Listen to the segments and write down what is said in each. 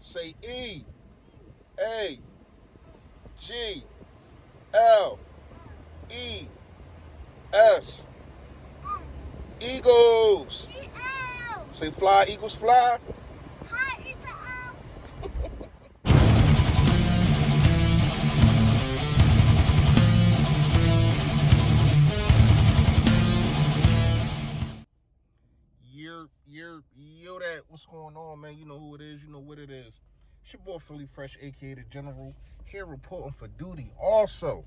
Say E, A, G, L, E, S. Eagles. Say fly, Eagles fly. Yo, that, what's going on, man? You know who it is, you know what it is. It's your boy Philly Fresh, aka the General, here reporting for duty. Also,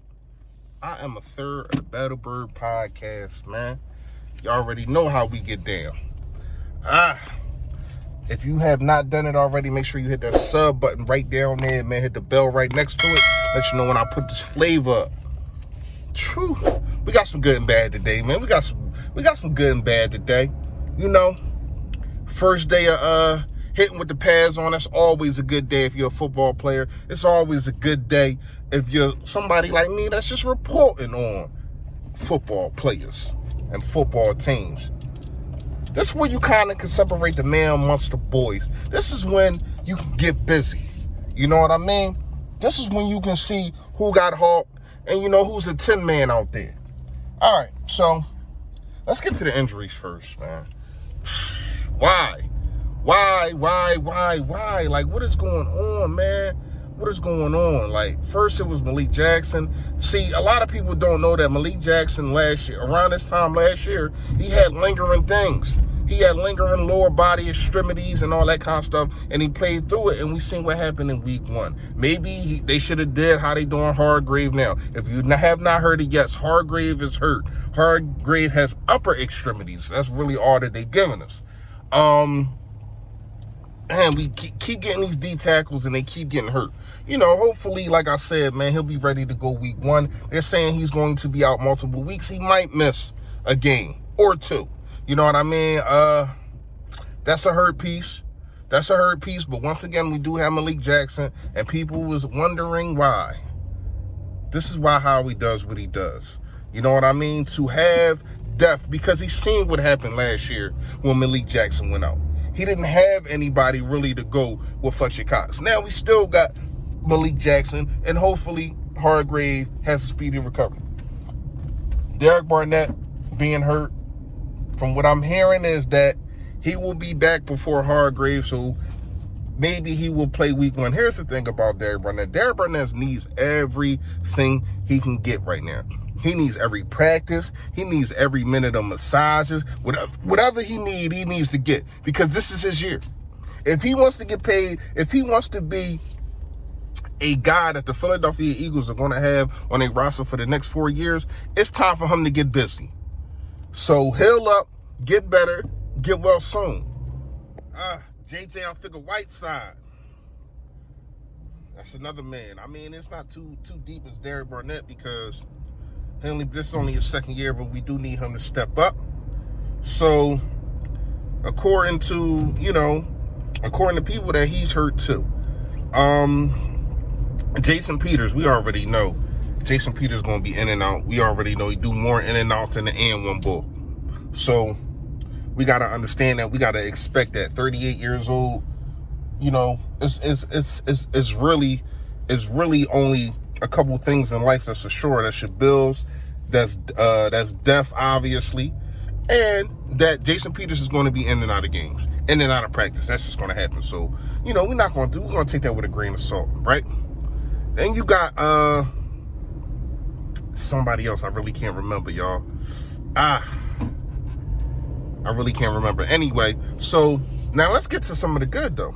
I am a third of the Battle Bird podcast, man. You already know how we get down. If you have not done it already, make sure you hit that sub button right down there, man. Hit the bell right next to it. Let you know when I put this flavor up. True. We got some good and bad today, man. We got some good and bad today. You know, first day of hitting with the pads on, that's always a good day if you're a football player. It's always a good day if you're somebody like me that's just reporting on football players and football teams. This is where you kind of can separate the man amongst the boys. This is when you can get busy. You know what I mean? This is when you can see who got hawked and you know who's a 10 man out there. All right, so let's get to the injuries first, man. Why? Like, what is going on, man? What is going on? Like, first it was Malik Jackson. See, a lot of people don't know that Malik Jackson last year, around this time last year, he had lingering things. He had lingering lower body extremities and all that kind of stuff, and he played through it, and we seen what happened in week 1. Maybe they should have did how they doing Hargrave now. If you have not heard it, yes, Hargrave is hurt. Hargrave has upper extremities. That's really all that they giving us. And we keep getting these D tackles and they keep getting hurt. You know, hopefully, like I said, man, he'll be ready to go week 1. They're saying he's going to be out multiple weeks. He might miss a game or two. You know what I mean? That's a hurt piece. But once again, we do have Malik Jackson, and people was wondering why. This is why Howie does what he does. You know what I mean? To have depth, because he's seen what happened last year when Malik Jackson went out. He didn't have anybody really to go with Fletcher Cox. Now we still got Malik Jackson, and hopefully Hargrave has a speedy recovery. Derek Barnett being hurt, from what I'm hearing is that he will be back before Hargrave, so maybe he will play week 1. Here's the thing about Derek Barnett. Derek Barnett needs everything he can get right now. He needs every practice. He needs every minute of massages. Whatever he needs to get, because this is his year. If he wants to get paid, if he wants to be a guy that the Philadelphia Eagles are going to have on a roster for the next 4 years, it's time for him to get busy. So heal up, get better, get well soon. JJ Arcega-Whiteside. That's another man. I mean, it's not too deep as Derek Barnett, because this is only his second year, but we do need him to step up. So, according to people that he's hurt too. Jason Peters, we already know. Jason Peters going to be in and out. We already know he do more in and out than the N1 bull. So, we got to understand that. We got to expect that. 38 years old, you know, it's really only a couple things in life that's for sure. That's your bills, that's death, obviously, and that Jason Peters is going to be in and out of games, in and out of practice. That's just going to happen. So, you know, we're going to take that with a grain of salt, right? Then you got somebody else. I really can't remember, y'all. I really can't remember. Anyway, so now let's get to some of the good, though.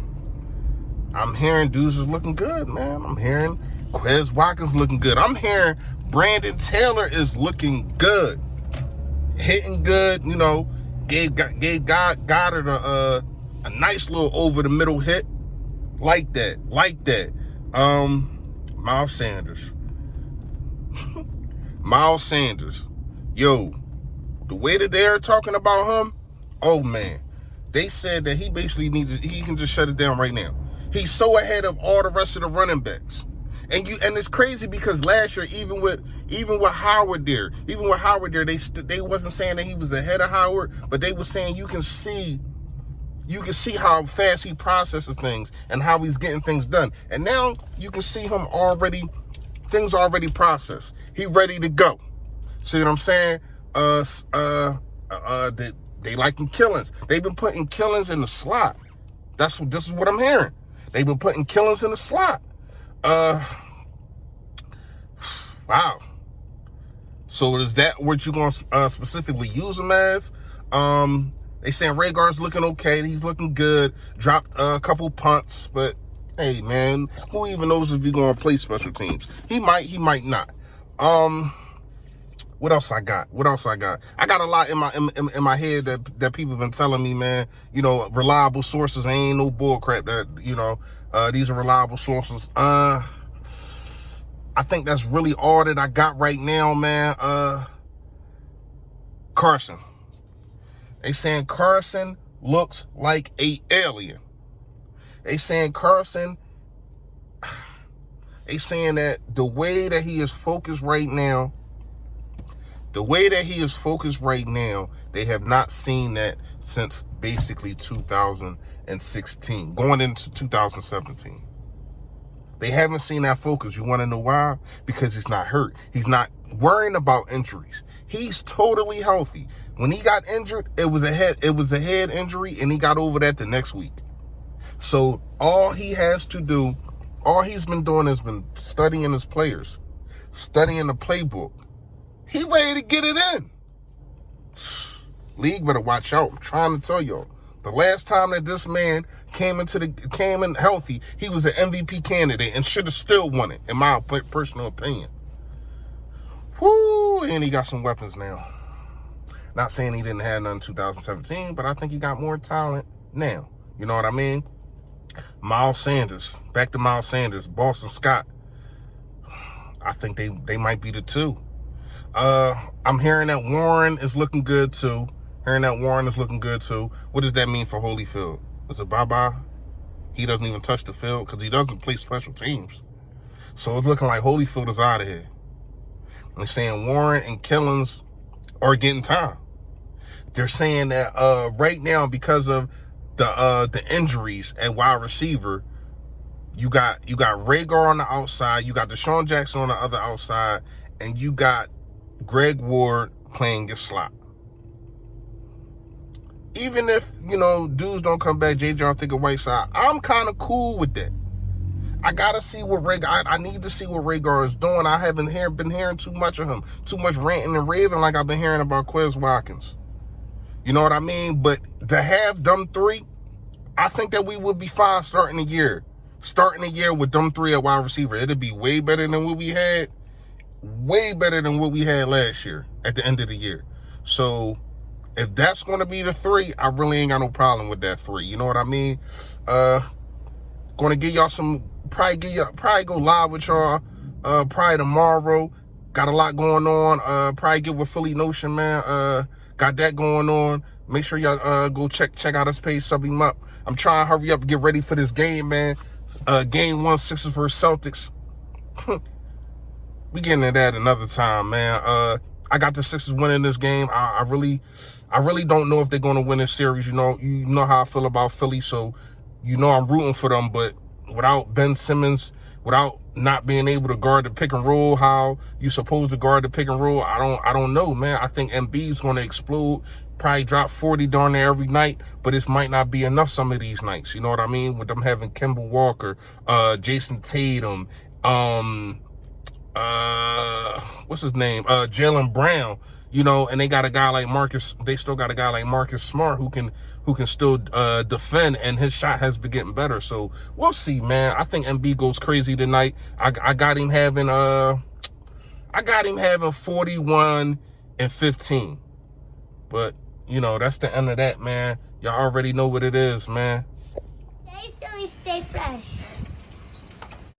I'm hearing dudes is looking good, man. I'm hearing Quez Watkins looking good. I'm hearing Brandon Taylor is looking good. Hitting good, you know. Gave Goddard a nice little over-the-middle hit. Like that. Miles Sanders. Miles Sanders. Yo, the way that they're talking about him, oh, man. They said that he can just shut it down right now. He's so ahead of all the rest of the running backs. And it's crazy, because last year, even with Howard there, they wasn't saying that he was ahead of Howard, but they were saying you can see you can see how fast he processes things and how he's getting things done. And now you can see him already, things already processed. He ready to go. See what I'm saying? They liking Killings. They've been putting Killings in the slot. This is what I'm hearing. They've been putting Killings in the slot. Wow. So is that what you're going to specifically use him as? They saying Rhaegar's looking okay. He's looking good. Dropped a couple punts, but hey, man, who even knows if he's going to play special teams? He might not. What else I got? I got a lot in my head that people have been telling me, man. You know, reliable sources. Ain't no bull crap. That, you know, these are reliable sources. I think that's really all that I got right now, man. Carson. They saying Carson looks like an alien. They saying Carson. They saying that the way that he is focused right now. They have not seen that since basically 2016, going into 2017. They haven't seen that focus. You want to know why? Because he's not hurt. He's not worrying about injuries. He's totally healthy. When he got injured, it was a head injury, and he got over that the next week. So all he has to do, all he's been doing has been studying his players, studying the playbook. He ready to get it in. League better watch out. I'm trying to tell y'all. The last time that this man came in healthy, he was an MVP candidate and should have still won it, in my personal opinion. Whoo, and he got some weapons now. Not saying he didn't have none in 2017, but I think he got more talent now. You know what I mean? Miles Sanders. Back to Miles Sanders. Boston Scott. I think they might be the two. I'm hearing that Warren is looking good too. What does that mean for Holyfield? Is it bye-bye? He doesn't even touch the field because he doesn't play special teams. So it's looking like Holyfield is out of here. They're saying Warren and Killings are getting time. They're saying that right now, because of the injuries at wide receiver, you got Rhaegar on the outside, you got Deshaun Jackson on the other outside, and you got Greg Ward playing your slot. Even if, you know, dudes don't come back, J.J. Arthur-Whiteside, I'm kind of cool with that. I got to see what Rhaegar, I need to see what Rhaegar is doing. I haven't been hearing too much of him, too much ranting and raving like I've been hearing about Quez Watkins. You know what I mean? But to have them three, I think that we would be fine starting the year. Starting the year with them three at wide receiver, it'd be way better than what we had. Way better than what we had last year at the end of the year. So if that's going to be the three, I really ain't got no problem with that three. You know what I mean? Going to give y'all some, probably go live with y'all probably tomorrow. Got a lot going on. Probably get with Philly Notion, man. Got that going on. Make sure y'all go check out his page, sub him up. I'm trying to hurry up and get ready for this game, man. Game 1, Sixers versus Celtics. We getting to that another time, man. I got the Sixers winning this game. I really don't know if they're going to win this series. You know how I feel about Philly, so you know I'm rooting for them. But without Ben Simmons, without not being able to guard the pick and roll, how you supposed to guard the pick and roll, I don't know, man. I think Embiid's going to explode. Probably drop 40 darn there every night, but it might not be enough some of these nights. You know what I mean? With them having Kemba Walker, Jason Tatum, what's his name? Jaylen Brown, you know, and they got a guy like Marcus. They still got a guy like Marcus Smart who can still defend, and his shot has been getting better. So we'll see, man. I think Embiid goes crazy tonight. I got him having 41 and 15. But you know, that's the end of that, man. Y'all already know what it is, man. Stay Philly, stay fresh.